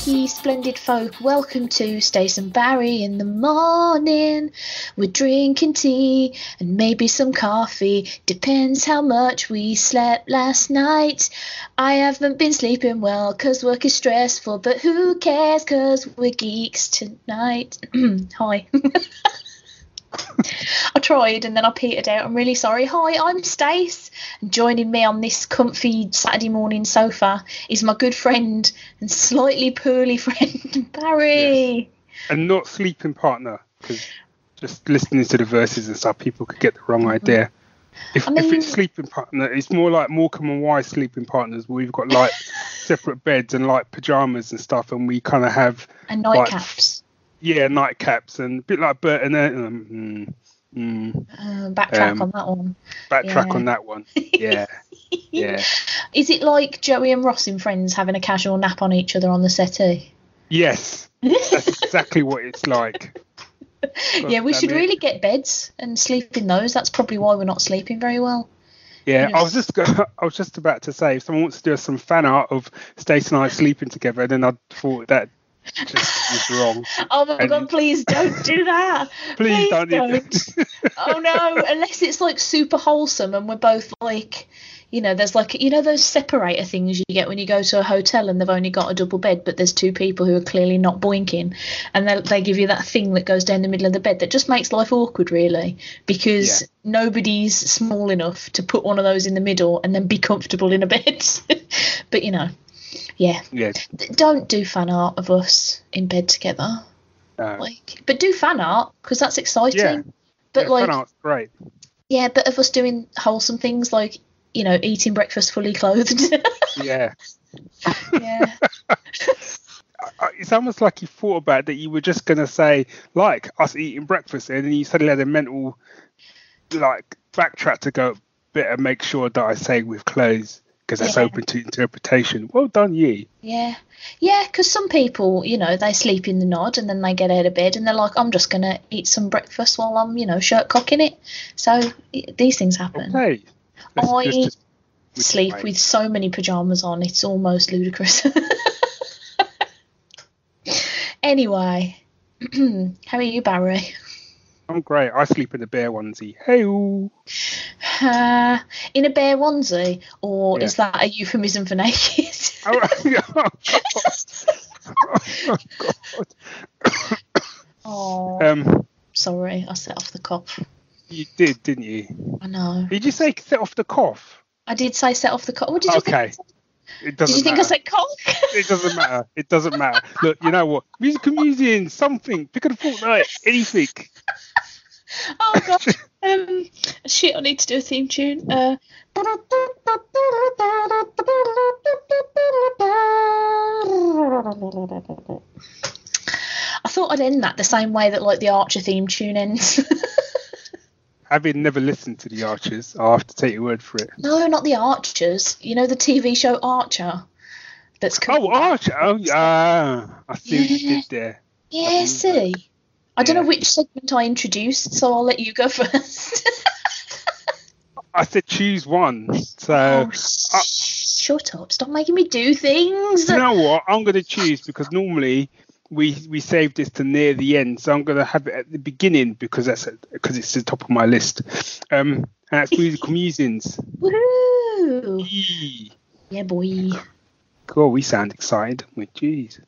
ye splendid folk, welcome to Stace and Barry in the morning. We're drinking tea and maybe some coffee, depends how much we slept last night. I haven't been sleeping well 'cause work is stressful, but who cares 'cause we're geeks tonight. Hi. I tried and then I petered out. I'm really sorry. Hi, I'm Stace. And joining me on this comfy Saturday morning sofa is my good friend and slightly poorly friend, Barry. Yes. And not sleeping partner, because just listening to the verses and stuff, people could get the wrong idea. If it's sleeping partner, it's more like Morecambe and Wise sleeping partners, where we've got like separate beds and like pajamas and stuff, and we kind of have and nightcaps. Nightcaps, and a bit like Bert and backtrack on that one. Backtrack on that one. Yeah. Yeah. Is it like Joey and Ross in Friends having a casual nap on each other on the settee? Yes. That's exactly what it's like. Yeah, we should really get beds and sleep in those. That's probably why we're not sleeping very well. Yeah, I was just about to say, if someone wants to do some fan art of Stace and I sleeping together, then I thought that just was wrong. Oh my god, please don't do that. please don't. Oh no, unless it's like super wholesome and we're both like, there's like, those separator things you get when you go to a hotel and they've only got a double bed, but there's two people who are clearly not boinking, and they give you that thing that goes down the middle of the bed that just makes life awkward, really, because nobody's small enough to put one of those in the middle and then be comfortable in a bed. But yeah. Don't do fan art of us in bed together. But do fan art, because that's exciting. Yeah. But fan art's great. Yeah, but of us doing wholesome things like, eating breakfast fully clothed. Yeah. Yeah. It's almost like you thought about that you were just going to say, like, us eating breakfast, and then you suddenly had a mental, like, backtrack to go, better make sure that I say with clothes, because that's open to interpretation. Well done, ye. Yeah, because some people, they sleep in the nod and then they get out of bed and they're like, I'm just going to eat some breakfast while I'm, shirt cocking it. So these things happen. Okay. I sleep with so many pyjamas on, it's almost ludicrous. Anyway, how are you, Barry? I'm great. I sleep in a bear onesie. Hey-oo. In a bear onesie, or is that a euphemism for naked? Oh, sorry, I set off the cough. You did, didn't you? I know. Did you say set off the cough? I did say set off the cough. What did you think? It doesn't did you think matter. I said cock? It doesn't matter. It doesn't matter. Look, you know what? Musical musician, something. Pick a fortnight, anything. Oh god. Shit, I need to do a theme tune. I thought I'd end that the same way that like the Archer theme tune ends. Having never listened to the Archers, I'll have to take your word for it. No, not the Archers. You know the TV show Archer? That's Archer. Oh, yeah. I see what you did there. Yeah, see? I don't know which segment I introduced, so I'll let you go first. I said choose one. So shut up. Stop making me do things. You know what? I'm going to choose, because normally we save this to near the end, so I'm going to have it at the beginning because it's the top of my list. And that's musical musings. Woohoo! Yeah, boy. Cool. We sound excited. Jeez.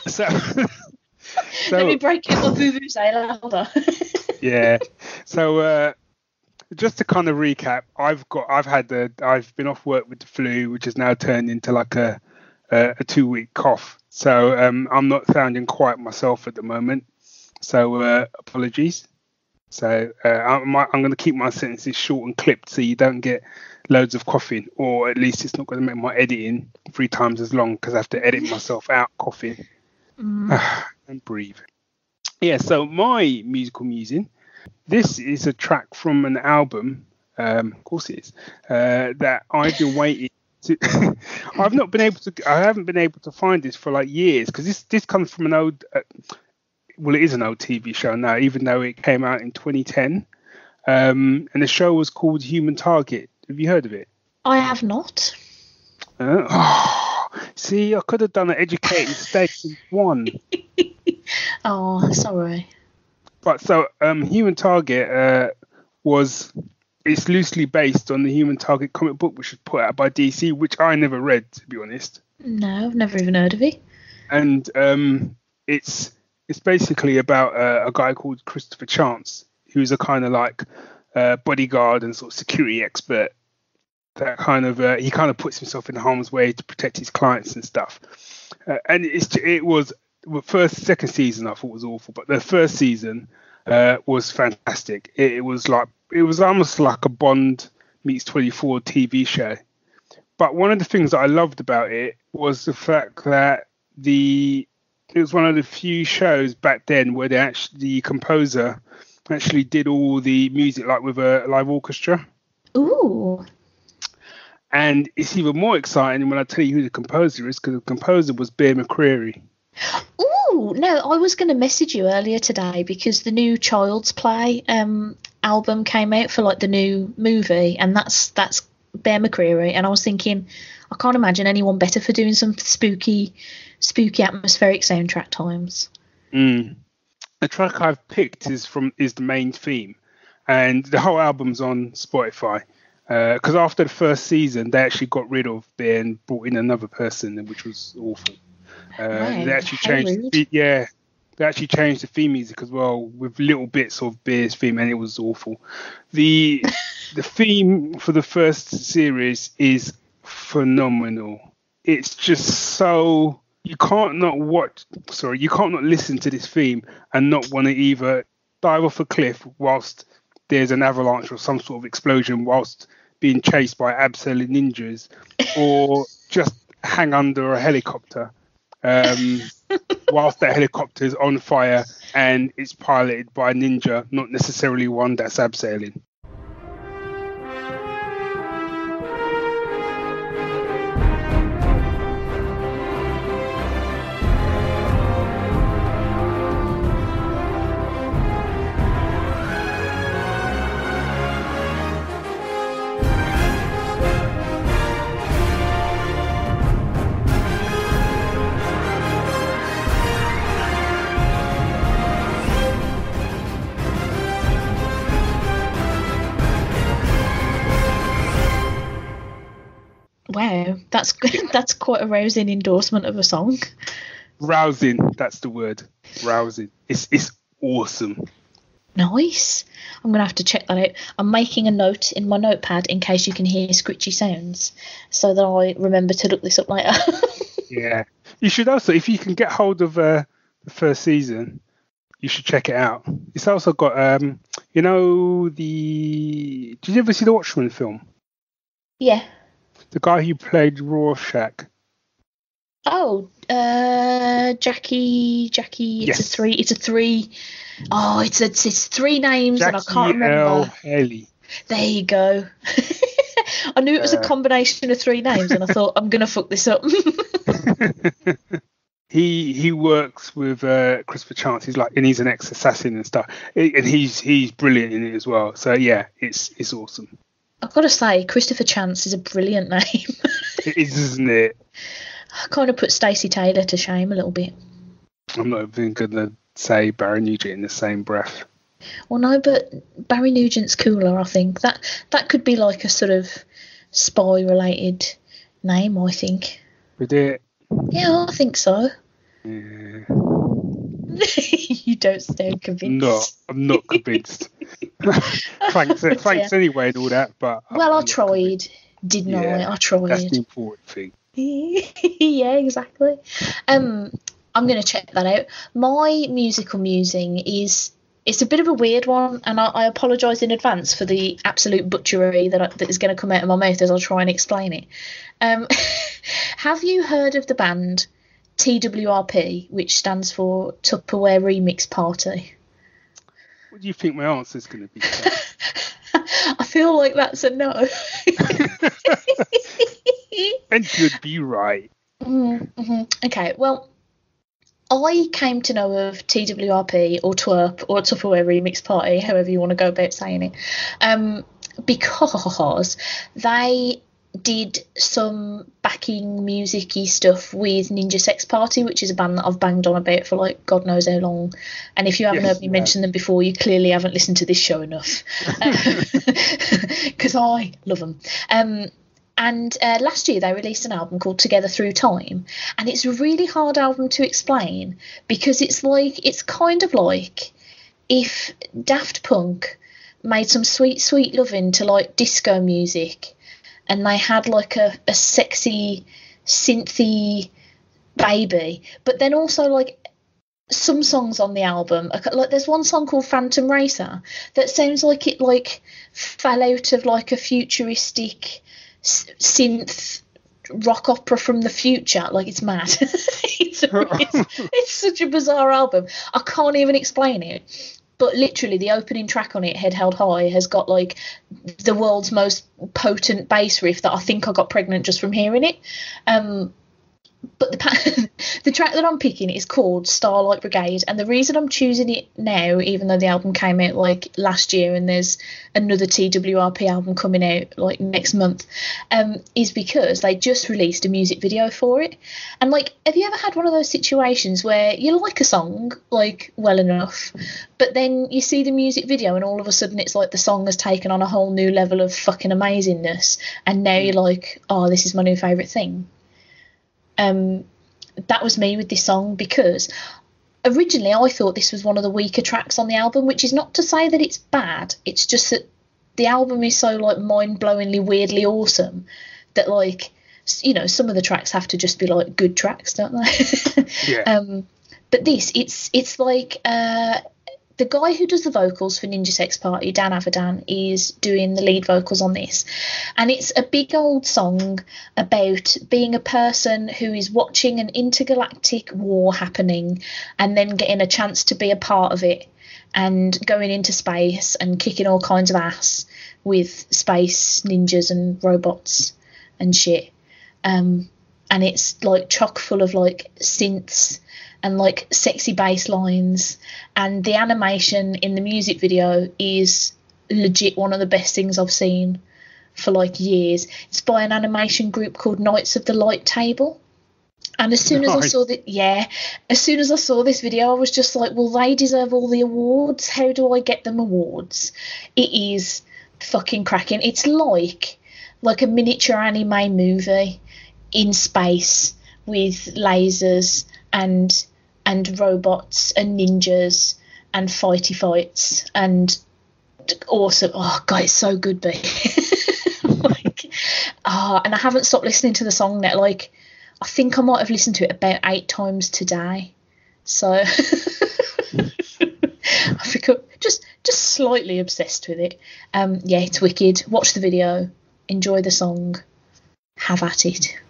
So let me break it. My boo-boos louder. Yeah. So just to kind of recap, I've been off work with the flu, which has now turned into like a 2-week cough. So I'm not sounding quite myself at the moment. So apologies. So I'm going to keep my sentences short and clipped so you don't get loads of coughing, or at least it's not going to make my editing 3 times as long because I have to edit myself out coughing. And breathe. Yeah, so my musical musing. This is a track from an album, of course it is, that I've been waiting to. I haven't been able to find this for like years, because this comes from an old. It is an old TV show now, even though it came out in 2010. And the show was called Human Target. Have you heard of it? I have not. See, I could have done an educated Stace in one. Oh, sorry. But so, Human Target it's loosely based on the Human Target comic book, which was put out by DC, which I never read, to be honest. No, I've never even heard of it. And it's basically about a guy called Christopher Chance, who's a kind of like bodyguard and sort of security expert. That kind of he kind of puts himself in harm's way to protect his clients and stuff. And it was second season I thought was awful, but the first season was fantastic. It was almost like a Bond meets 24 TV show. But one of the things that I loved about it was the fact that it was one of the few shows back then where the composer actually did all the music, like with a live orchestra. Ooh. And it's even more exciting when I tell you who the composer is, because the composer was Bear McCreary. Ooh, no, I was going to message you earlier today because the new Child's Play album came out for like the new movie, and that's Bear McCreary, and I was thinking I can't imagine anyone better for doing some spooky atmospheric soundtrack times. The track I've picked is the main theme, and the whole album's on Spotify. Because after the first season, they actually got rid of Bear and brought in another person, which was awful. They actually changed. They actually changed the theme music as well, with little bits of Bear's theme, and it was awful. The theme for the first series is phenomenal. It's just so you can't not listen to this theme and not want to either dive off a cliff whilst there's an avalanche or some sort of explosion whilst being chased by absolute ninjas, or just hang under a helicopter whilst that helicopter is on fire and it's piloted by a ninja, not necessarily one that's abseiling. Wow, that's quite a rousing endorsement of a song. Rousing, that's the word. Rousing. It's awesome. Nice. I'm going to have to check that out. I'm making a note in my notepad in case you can hear scritchy sounds, so that I remember to look this up later. Yeah. You should also, if you can get hold of the first season, you should check it out. It's also got, did you ever see the Watchmen film? Yeah. The guy who played Rorschach. Oh, Jackie. Yes. It's three names, Jackie and I can't remember. L. Haley. There you go. I knew it was a combination of three names, and I thought I'm gonna fuck this up. He works with Christopher Chance. He's an ex-assassin and stuff, and he's brilliant in it as well. So yeah, it's awesome. I've got to say, Christopher Chance is a brilliant name. It is, isn't it? I kind of put Stacey Taylor to shame a little bit. I'm not even going to say Barry Nugent in the same breath. Well, no, but Barry Nugent's cooler, I think. That could be like a sort of spy-related name, I think. Would it? Yeah, I think so. Yeah. You don't sound convinced. No, I'm not convinced. Thanks anyway and all that, but... Well, I tried, didn't I? I tried. That's the important thing. Yeah, exactly. I'm going to check that out. My musical musing it's a bit of a weird one, and I apologise in advance for the absolute butchery that is going to come out of my mouth as I try and explain it. Have you heard of the band TWRP, which stands for Tupperware Remix Party? What do you think my answer is going to be? I feel like that's a no. And you'd be right. Mm-hmm. Okay, well, I came to know of TWRP or TWRP or Tupperware Remix Party, however you want to go about saying it, because they did some backing music-y stuff with Ninja Sex Party, which is a band that I've banged on about for like God knows how long. And if you haven't heard me mention them before, you clearly haven't listened to this show enough, because I love them. And last year they released an album called Together Through Time, and it's a really hard album to explain because it's kind of like if Daft Punk made some sweet, sweet loving to like disco music, and they had like a sexy, synthy baby, but then also like some songs on the album, like there's one song called Phantom Racer that sounds like it like fell out of like a futuristic synth rock opera from the future. Like, it's mad. It's such a bizarre album. I can't even explain it. But literally, the opening track on it, Head Held High, has got like the world's most potent bass riff that I think I got pregnant just from hearing it. But the track that I'm picking is called Starlight Brigade, and the reason I'm choosing it now, even though the album came out like last year and there's another TWRP album coming out like next month, is because they just released a music video for it. And like, have you ever had one of those situations where you like a song like well enough, but then you see the music video and all of a sudden it's like the song has taken on a whole new level of fucking amazingness, and now you're like, oh, this is my new favourite thing? That was me with this song, because originally I thought this was one of the weaker tracks on the album, which is not to say that it's bad. It's just that the album is so like mind-blowingly weirdly awesome that, like, you know, some of the tracks have to just be like good tracks, don't they? Yeah. But this, it's like the guy who does the vocals for Ninja Sex Party, Dan Avidan, is doing the lead vocals on this. And it's a big old song about being a person who is watching an intergalactic war happening and then getting a chance to be a part of it and going into space and kicking all kinds of ass with space ninjas and robots and shit. And it's like chock full of like synths and like sexy bass lines, and the animation in the music video is legit one of the best things I've seen for like years. It's by an animation group called Knights of the Light Table, and as soon as I saw this video, I was just like, well, they deserve all the awards. How do I get them awards? It is fucking cracking. It's like a miniature anime movie in space with lasers and robots and ninjas and fighty fights and awesome. Oh god, it's so good, B. And I haven't stopped listening to the song now. Like, I think I might have listened to it about 8 times today. So I think I'm just slightly obsessed with it. Yeah, it's wicked. Watch the video, enjoy the song, have at it.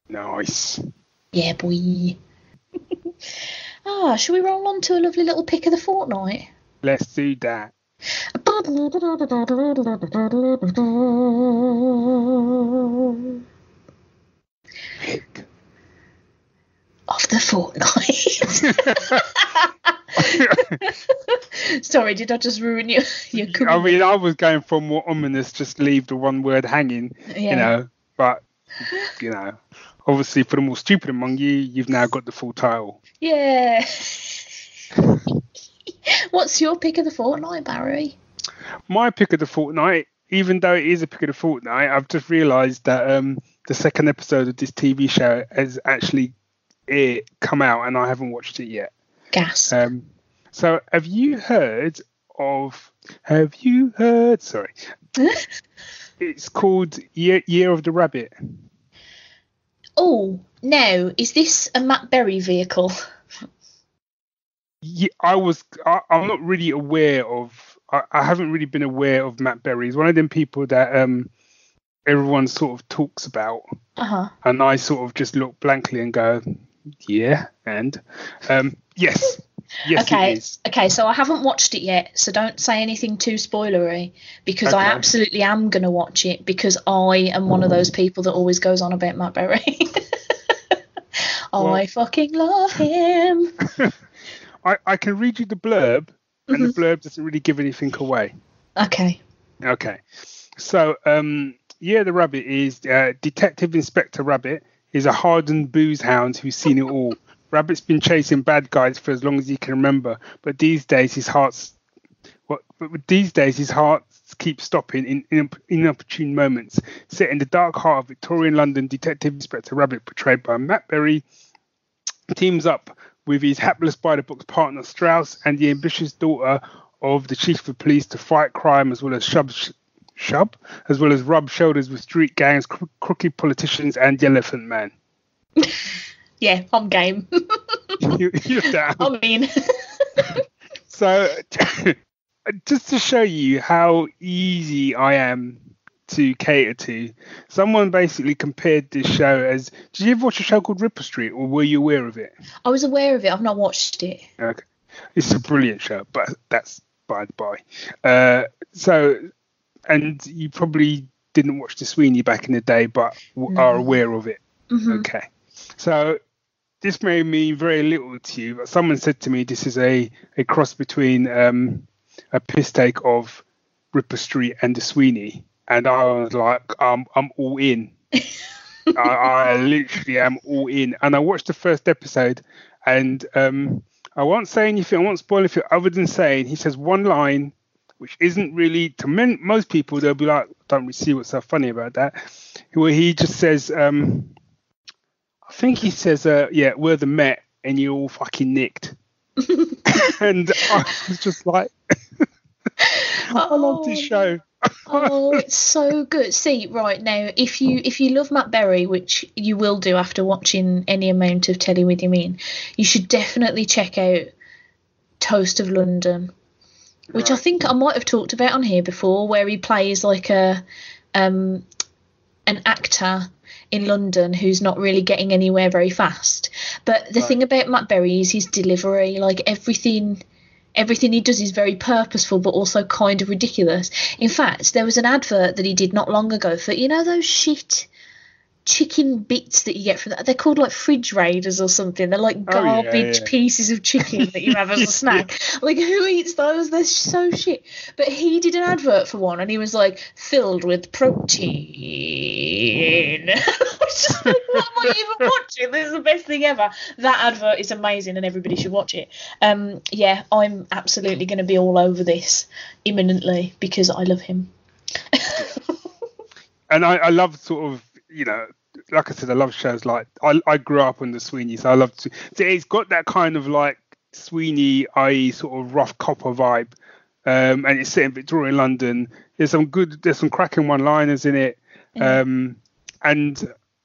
Nice. Yeah, boy. Shall we roll on to a lovely little pick of the fortnight? Let's do that. Pick of the fortnight. Sorry, did I just ruin your career? I mean, I was going for more ominous, just leave the one word hanging, you know, but, you know, obviously for the more stupid among you, you've now got the full title. Yeah. What's your pick of the fortnight, Barry? My pick of the fortnight, even though it is a pick of the fortnight, I've just realised that the second episode of this TV show has actually come out and I haven't watched it yet. Gas. So have you heard of? Have you heard? Sorry, it's called Year of the Rabbit. Oh, no. Is this a Matt Berry vehicle? Yeah, I'm not really aware of. I haven't really been aware of Matt Berry. He's one of them people that everyone sort of talks about, and I sort of just look blankly and go, yeah, and yes, Okay. it is. Okay, so I haven't watched it yet, so don't say anything too spoilery, because I absolutely am going to watch it, because I am one of those people that always goes on about Matt Berry. I fucking love him. I can read you the blurb, and the blurb doesn't really give anything away. Okay. So, the Rabbit is Detective Inspector Rabbit is a hardened booze hound who's seen it all. Rabbit's been chasing bad guys for as long as he can remember, but these days his heart keeps stopping in inopportune moments. Set in the dark heart of Victorian London, Detective Inspector Rabbit, portrayed by Matt Berry, teams up with his hapless by-the-books partner Strauss and the ambitious daughter of the chief of police to fight crime as well as rub shoulders with street gangs, crooked politicians, and the Elephant Man. Yeah, I'm game. You're down. I mean, so just to show you how easy I am to cater to, someone basically compared this show as. Did you ever watch a show called Ripper Street, or were you aware of it? I was aware of it. I've not watched it. Okay, it's a brilliant show, but that's by the by. And you probably didn't watch The Sweeney back in the day, but are aware of it. Okay, so this may mean very little to you, but someone said to me this is a cross between a piss take of Ripper Street and The Sweeney, and I was like, I'm all in. I literally am all in. And I watched the first episode, and I won't say anything, I won't spoil anything other than saying he says one line, which isn't really, to most people, they'll be like, don't really see what's so funny about that, where he just says, I think he says, we're the Met and you're all fucking nicked. And I was just like, I love this show. Oh, it's so good. See, right now, if you love Matt Berry, which you will do after watching any amount of telly with him in, you should definitely check out Toast of London, which I think I might have talked about on here before, where he plays like an actor in London who's not really getting anywhere very fast. But the thing about Matt Berry is his delivery. Like everything he does is very purposeful, but also kind of ridiculous. In fact, there was an advert that he did not long ago for, those shit chicken bits that you get from that. They're called like fridge raiders or something. They're like garbage pieces of chicken that you have as a snack. Like, who eats those? They're so shit. But he did an advert for one, and he was like, filled with protein. I was just like, what am I even watching? This is the best thing ever. That advert is amazing, and everybody should watch it. I'm absolutely going to be all over this imminently because I love him. And I love sort of, like I said, I love shows like I grew up on The Sweeney, so I love to. So it's got that kind of like Sweeney, i.e., sort of rough copper vibe, and it's set in Victorian London. There's some cracking one-liners in it, and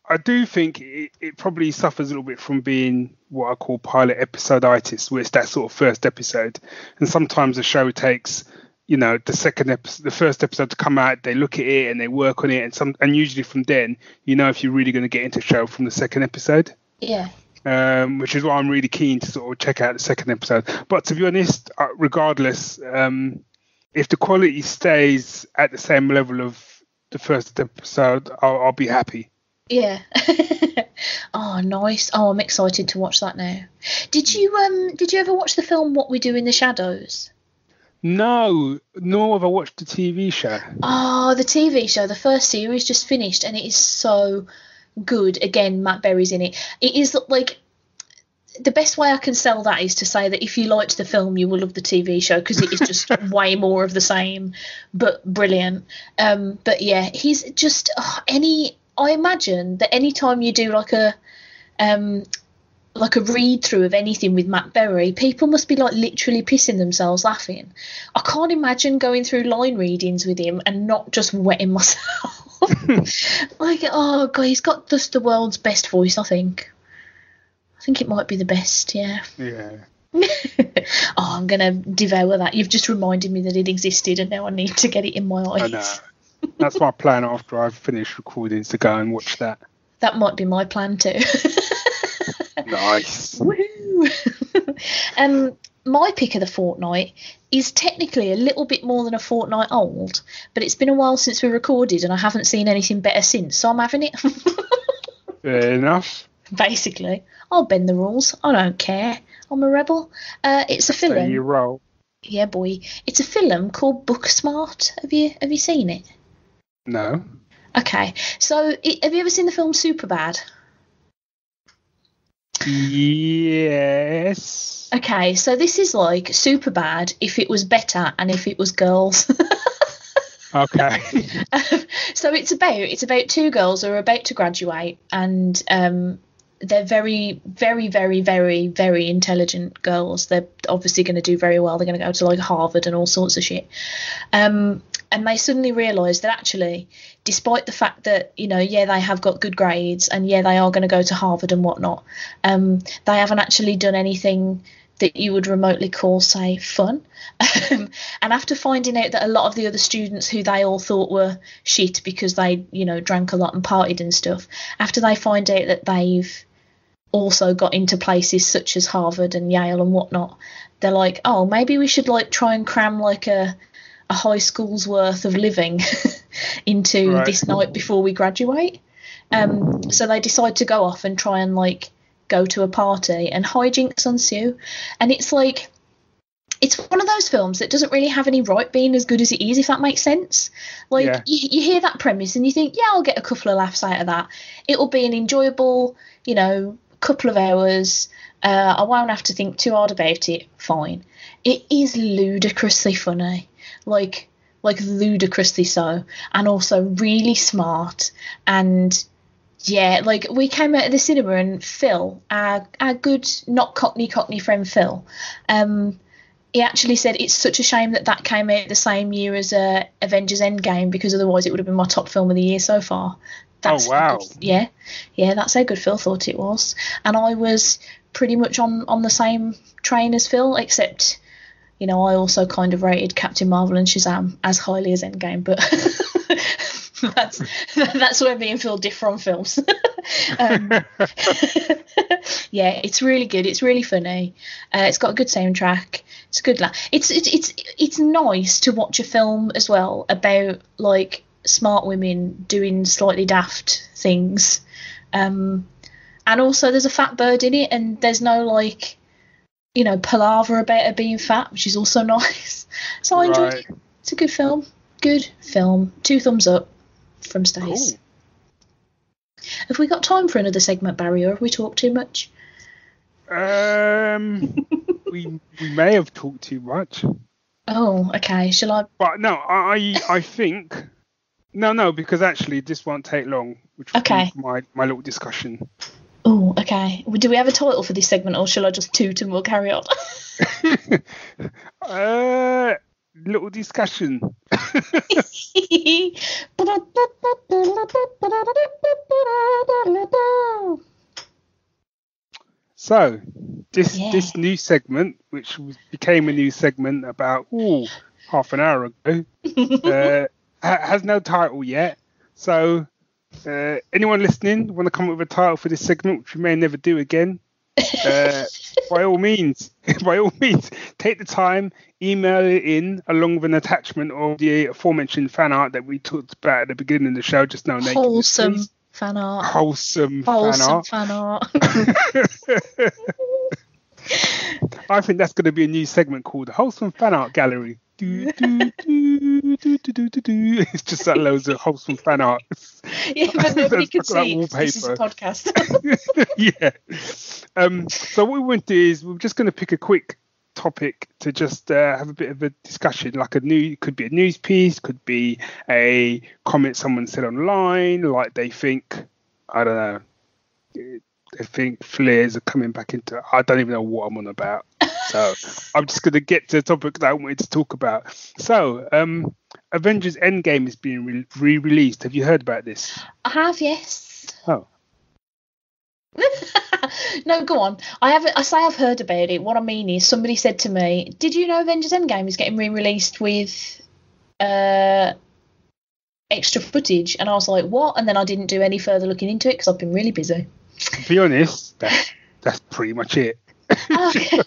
I do think it probably suffers a little bit from being what I call pilot episoditis, where it's that sort of first episode, and sometimes the show takes. The first episode to come out, they look at it and they work on it, and usually from then, if you're really going to get into the show from the second episode. Yeah. Which is why I'm really keen to sort of check out the second episode. But to be honest, regardless, if the quality stays at the same level of the first episode, I'll be happy. Yeah. Oh, nice. Oh, I'm excited to watch that now. Did you ever watch the film What We Do in the Shadows? No, nor have I watched the TV show. Oh, the TV show, the first series just finished, and it is so good. Again, Matt Berry's in it. It is like, the best way I can sell that is to say that if you liked the film, you will love the TV show, because it is just way more of the same, but brilliant. But yeah, he's just I imagine that any time you do like a like a read through of anything with Matt Berry, people must be like literally pissing themselves laughing. I can't imagine going through line readings with him and not just wetting myself. Like, oh god, he's got just the world's best voice. I think it might be the best. Yeah. Oh, I'm gonna devour that. You've just reminded me that it existed, and now I need to get it in my eyes. I know. That's my plan after I've finished recording, to go and watch that. That might be my plan too. Nice. Woo! My pick of the fortnight is technically a little bit more than a fortnight old, but it's been a while since we recorded, and I haven't seen anything better since, so I'm having it. Fair enough. Basically, I'll bend the rules. I don't care. I'm a rebel. It's a film. So you roll. Yeah, boy. It's a film called Booksmart. Have you seen it? No. Okay. So, have you ever seen the film Superbad? Yes. Okay, so this is like Superbad if it was better and if it was girls. Okay. So it's about two girls who are about to graduate, and they're very, very, very, very, very intelligent girls. They're obviously going to do very well. They're going to go to like Harvard and all sorts of shit. And they suddenly realise that actually, despite the fact that, you know, yeah, they have got good grades and yeah, they are going to go to Harvard and whatnot, they haven't actually done anything that you would remotely call, say, fun. And after finding out that a lot of the other students who they all thought were shit because they, you know, drank a lot and partied and stuff, after they find out that they've also got into places such as Harvard and Yale and whatnot, they're like, oh, maybe we should like try and cram like a high school's worth of living into this night before we graduate. So they decide to go off and try and like go to a party, and hijinks ensue. And it's like, it's one of those films that doesn't really have any right being as good as it is, if that makes sense. Like, yeah. you hear that premise and you think, yeah, I'll get a couple of laughs out of that. It'll be an enjoyable, you know, couple of hours. I won't have to think too hard about it. Fine. It is ludicrously funny. Like ludicrously so. And also really smart. And yeah, like we came out of the cinema and Phil, our good, not Cockney friend Phil, he actually said it's such a shame that came out the same year as Avengers Endgame, because otherwise it would have been my top film of the year so far. That's wow. Yeah, that's how good Phil thought it was. And I was pretty much on the same train as Phil, except, you know, I also kind of rated Captain Marvel and Shazam as highly as Endgame, but that's where me and Phil differ on films. Yeah, it's really good. It's really funny. It's got a good soundtrack. It's a good it's nice to watch a film as well about like smart women doing slightly daft things. And also there's a fat bird in it, and there's no like, you know, palaver about her being fat, which is also nice. So I enjoyed it. It's a good film. Good film. 2 thumbs up from Stace. Cool. Have we got time for another segment, Barry, or have we talked too much? We may have talked too much. Oh, okay. Shall I? But no, I think no, because actually this won't take long. Which will be my little discussion. Oh, okay. Do we have a title for this segment, or shall I just toot and we'll carry on? Little discussion. So this new segment, which became a new segment about half an hour ago, has no title yet. So anyone listening want to come up with a title for this segment, which we may never do again, by all means, take the time, email it in along with an attachment of the aforementioned fan art that we talked about at the beginning of the show. Just no nakedness, wholesome please. Fan art. Wholesome fan art. I think that's going to be a new segment called the Wholesome Fan Art Gallery. It's just like loads of wholesome fan art. Yeah, but nobody can see it. This is a podcast. Yeah. So what we want to do is we're just going to pick a quick topic to just have a bit of a discussion, like could be a news piece, could be a comment someone said online, like they think, I don't know, they think flares are coming back into. I don't even know what I'm on about. So I'm just going to get to the topic that I wanted to talk about. So, Avengers Endgame is being re-released. Have you heard about this? I have, yes. Oh. No, go on. I say I've heard about it. What I mean is, somebody said to me, "Did you know Avengers Endgame is getting re-released with extra footage?" And I was like, "What?" And then I didn't do any further looking into it because I've been really busy. To be honest, that's pretty much it. Okay.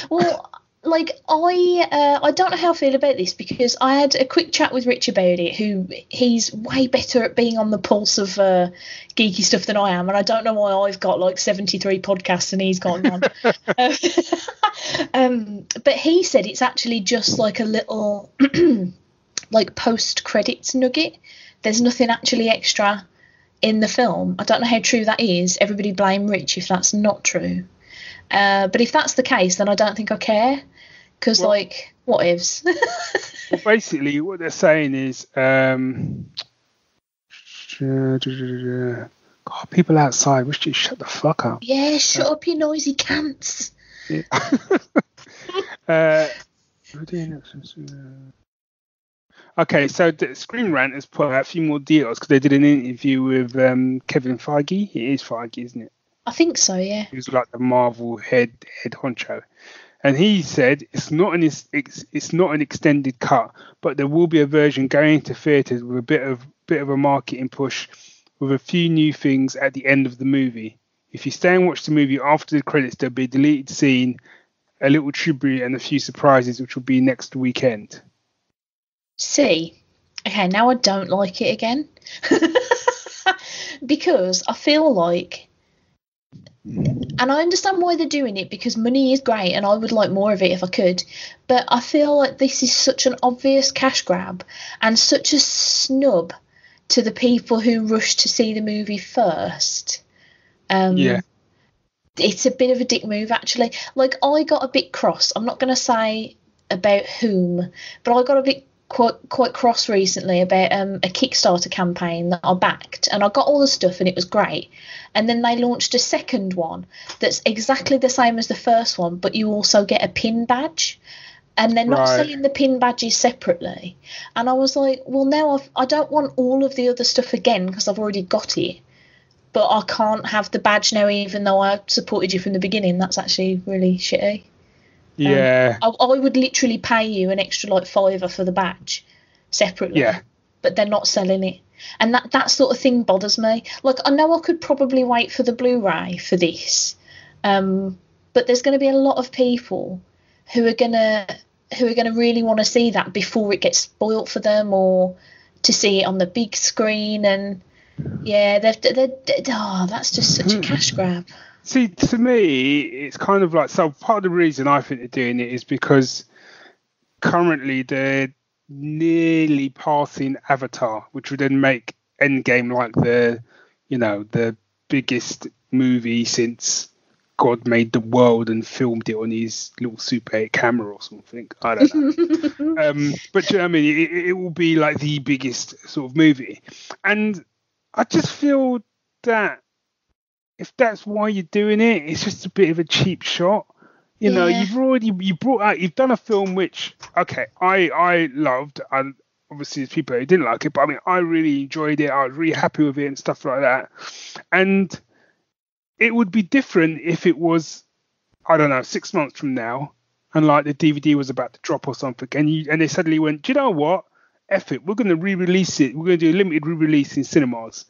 Well, like I don't know how I feel about this because I had a quick chat with Rich about it, who he's way better at being on the pulse of geeky stuff than I am, and I don't know why I've got like 73 podcasts and he's got none. But he said it's actually just like a little like post-credits nugget. There's nothing actually extra in the film. I don't know how true that is. Everybody blame Rich if that's not true. But if that's the case, then I don't think I care. Because, like, what ifs? Well, basically, what they're saying is, God, people outside, wish you'd shut the fuck up. Yeah, shut up, you noisy cunts. Yeah. Okay, so the Screen Rant has put out a few more details because they did an interview with Kevin Feige. It is Feige, isn't it? I think so, yeah. Who's like the Marvel head honcho. And he said it's not an extended cut, but there will be a version going to theatres with a bit of a marketing push, with a few new things at the end of the movie. If you stay and watch the movie after the credits, there'll be a deleted scene, a little tribute, and a few surprises, which will be next weekend. See, okay, now I don't like it again because I feel like. And I understand why they're doing it because money is great and I would like more of it if I could. But I feel like this is such an obvious cash grab and such a snub to the people who rush to see the movie first. Yeah. It's a bit of a dick move, actually. Like, I got a bit cross. I'm not going to say about whom, but I got a bit quite cross recently about a Kickstarter campaign that I backed, and I got all the stuff and it was great. And then they launched a second one that's exactly the same as the first one, but you also get a pin badge, and they're not selling the pin badges separately. And I was like, well, now I don't want all of the other stuff again because I've already got it, but I can't have the badge now even though I supported you from the beginning. That's actually really shitty. Yeah. I would literally pay you an extra like $5 for the badge separately. Yeah. But they're not selling it. And that sort of thing bothers me. Like, I know I could probably wait for the Blu-ray for this. But there's going to be a lot of people who are going to really want to see that before it gets spoilt for them, or to see it on the big screen. And yeah, that's just such a cash grab. See, to me, it's kind of like, so part of the reason I think they're doing it is because currently they're nearly passing Avatar, which would then make Endgame like the biggest movie since God made the world and filmed it on his little Super 8 camera or something. I don't know. But you know what I mean? It will be like the biggest sort of movie. And I just feel that if that's why you're doing it, it's just a bit of a cheap shot. You know, you've done a film which, okay, I loved. Obviously, there's people who didn't like it, but I mean, I really enjoyed it. I was really happy with it and stuff like that. And it would be different if it was, I don't know, 6 months from now, and like the DVD was about to drop or something, and they suddenly went, do you know what? F it, we're going to re-release it. We're going to do a limited re-release in cinemas.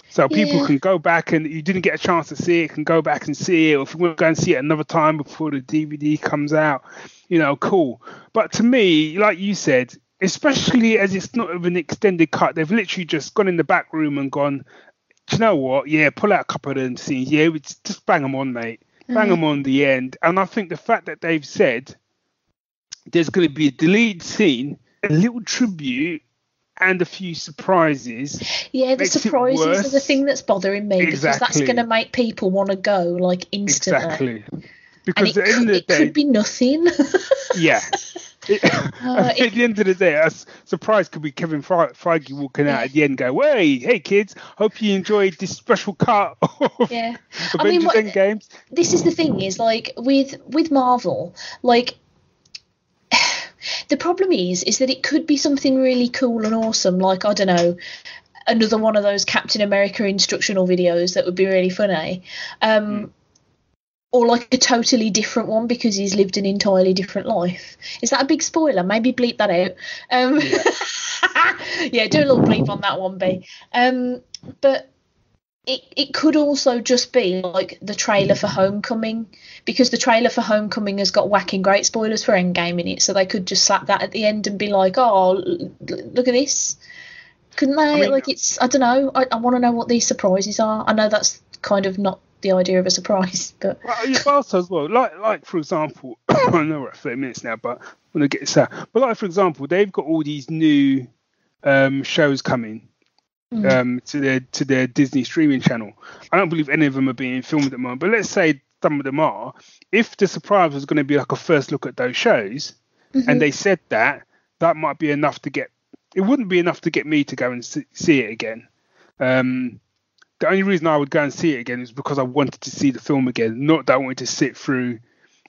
So people can go back, and you didn't get a chance to see it, can go back and see it. Or if you want to go and see it another time before the DVD comes out, you know, cool. But to me, like you said, especially as it's not of an extended cut, they've literally just gone in the back room and gone, do you know what? Yeah, pull out a couple of them scenes. Yeah, just bang them on, mate. Bang them on the end. And I think the fact that they've said there's going to be a deleted scene, a little tribute, and a few surprises. Yeah, the surprises are the thing that's bothering me, because that's going to make people want to go like instantly. Exactly. Because at the end of the day, it could be nothing. Yeah. At the end of the day, a surprise could be Kevin Feige walking out at the end, go, hey kids, hope you enjoyed this special cut of Avengers Endgame. This is the thing, is like with Marvel, like the problem is that it could be something really cool and awesome, like, I don't know, another one of those Captain America instructional videos that would be really funny. Or like a totally different one because he's lived an entirely different life. Is that a big spoiler? Maybe bleep that out. Yeah, do a little bleep on that one, B. But it could also just be like the trailer for Homecoming, because the trailer for Homecoming has got whacking great spoilers for Endgame in it, so they could just slap that at the end and be like, oh, look at this. Couldn't they? I mean, I don't know. I want to know what these surprises are. I know that's kind of not the idea of a surprise, but also as well, like for example, I know we're at 30 minutes now, but I'm gonna get this out. But like for example, they've got all these new shows coming to their Disney streaming channel. I don't believe any of them are being filmed at the moment, but let's say some of them are. If the surprise was going to be like a first look at those shows, and they said that might be enough to get. It wouldn't be enough to get me to go and see it again. The only reason I would go and see it again is because I wanted to see the film again, not that I wanted to sit through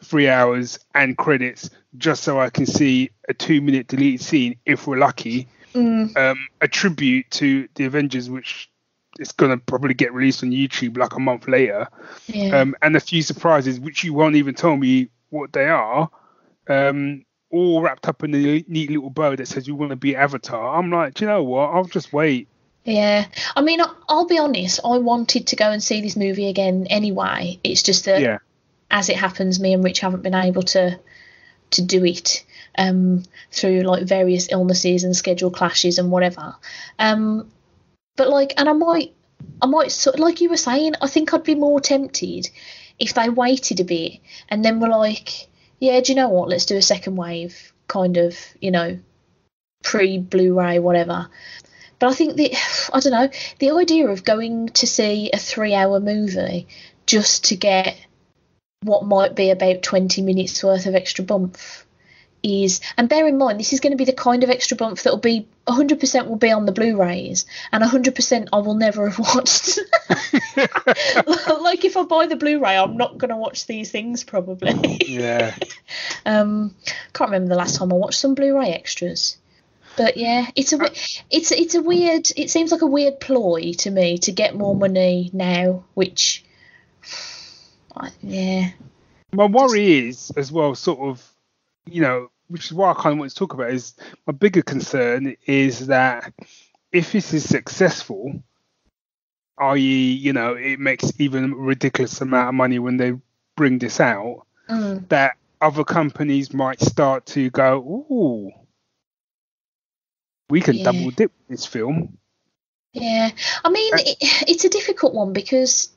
3 hours and credits just so I can see a 2-minute deleted scene, if we're lucky, a tribute to the Avengers, which is going to probably get released on YouTube like a month later, and a few surprises, which you won't even tell me what they are, all wrapped up in a neat little bow that says you want to be Avatar. I'm like, do you know what? I'll just wait. Yeah, I mean, I'll be honest, I wanted to go and see this movie again anyway. It's just that, as it happens, me and Rich haven't been able to do it through like various illnesses and schedule clashes and whatever. But like, and I might like you were saying, I think I'd be more tempted if they waited a bit and then were like, yeah, do you know what? Let's do a second wave, kind of, you know, pre-Blu-ray, whatever. But I think I don't know, the idea of going to see a 3-hour movie just to get what might be about 20 minutes worth of extra bump is, and bear in mind, this is going to be the kind of extra bump that will be 100% will be on the Blu-rays, and 100% I will never have watched. Like if I buy the Blu-ray, I'm not going to watch these things probably. Yeah. Can't remember the last time I watched some Blu-ray extras. But yeah, it's a weird. It seems like a weird ploy to me to get more money now, which, yeah. My worry is as well, sort of, you know, which is why I kind of want to talk about is my bigger concern is that if this is successful, i.e., you know, it makes even a ridiculous amount of money when they bring this out, that other companies might start to go, ooh. We can double dip this film. Yeah, I mean, it's a difficult one because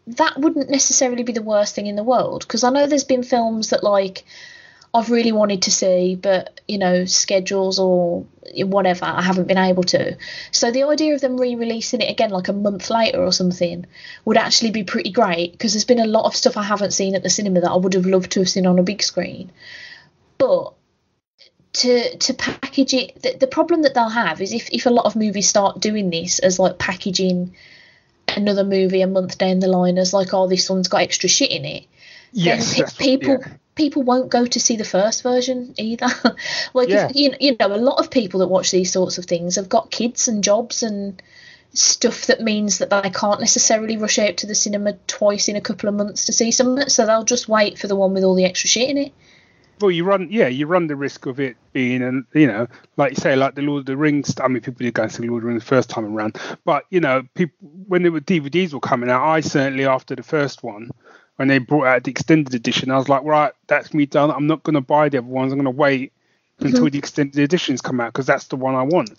that wouldn't necessarily be the worst thing in the world. Because I know there's been films that like I've really wanted to see, but you know, schedules or whatever, I haven't been able to. So the idea of them re-releasing it again like a month later or something would actually be pretty great, because there's been a lot of stuff I haven't seen at the cinema that I would have loved to have seen on a big screen. But to package it, the problem that they'll have is if a lot of movies start doing this as like packaging another movie a month down the line as like, oh, this one's got extra shit in it, then people won't go to see the first version either. Like, if, you know, a lot of people that watch these sorts of things have got kids and jobs and stuff that means that they can't necessarily rush out to the cinema twice in a couple of months to see something, so they'll just wait for the one with all the extra shit in it. Well, you run the risk of it being, you know, like you say, like the Lord of the Rings. I mean, people did go and see Lord of the Rings the first time around, but you know, people when the DVDs were coming out, I certainly after the first one, when they brought out the extended edition, I was like, right, that's me done. I'm not going to buy the other ones. I'm going to wait until the extended editions come out because that's the one I want.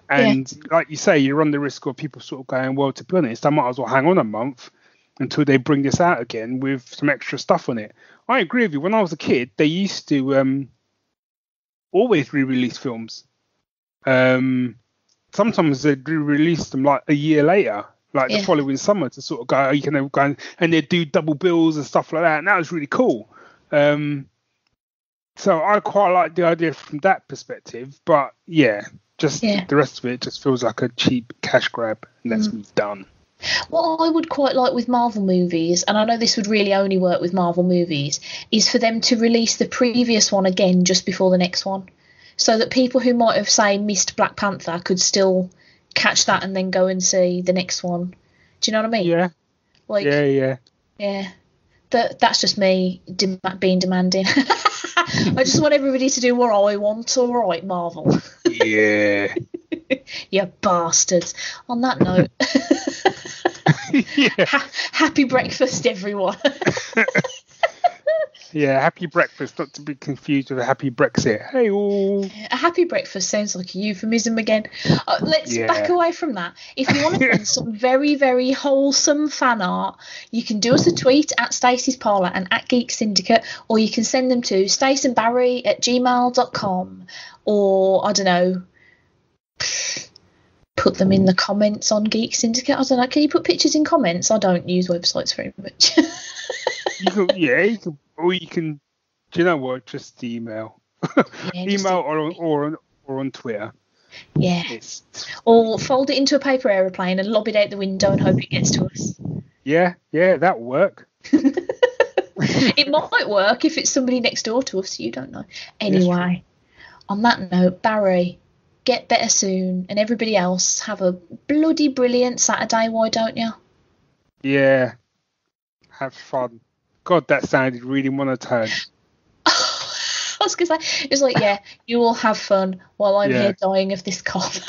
And like you say, you run the risk of people sort of going, well, to be honest, I might as well hang on a month until they bring this out again with some extra stuff on it. I agree with you. When I was a kid, they used to always re-release films. Sometimes they'd re-release them like a year later, like the following summer, to sort of go, you can go and they'd do double bills and stuff like that. And that was really cool. So I quite like the idea from that perspective, but yeah, just Yeah. the rest of it just feels like a cheap cash grab, and that's me done. What I would quite like with Marvel movies, and I know this would really only work with Marvel movies, is for them to release the previous one again just before the next one, so that people who might have, say, missed Black Panther could still catch that and then go and see the next one. Do you know what I mean? Yeah. Like, yeah. That's just me being demanding. I just want everybody to do what I want, all right, Marvel. Yeah. You bastards. On that note, happy breakfast, everyone. Yeah, happy breakfast, not to be confused with a happy Brexit. Hey, all. A happy breakfast sounds like a euphemism again. Let's back away from that. If you want to send some very, very wholesome fan art, you can do us a tweet at Stacey's Parlour and at Geek Syndicate, or you can send them to staceandbarry@gmail.com, or, I don't know, put them in the comments on Geek Syndicate. I don't know, can you put pictures in comments? I don't use websites very much. You can, or you can, do you know what, just email. Email or on Twitter. Yeah. Or fold it into a paper aeroplane and lob it out the window and hope it gets to us. Yeah, that'll work. It might work if it's somebody next door to us. You don't know. Anyway, on that note, Barry, get better soon, and everybody else have a bloody brilliant Saturday. Why don't you? Yeah. Have fun. God, that sounded really monotone. I was going to say, it's like, yeah, you all have fun while I'm here dying of this cough.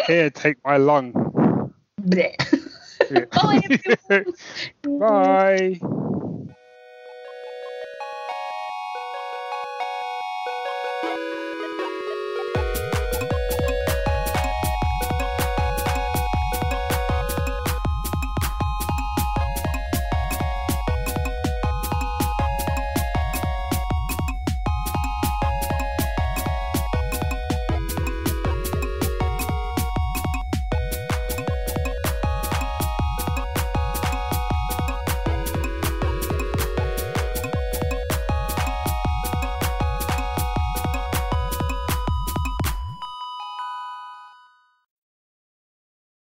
Here, take my lung. Bye, everyone. Bye.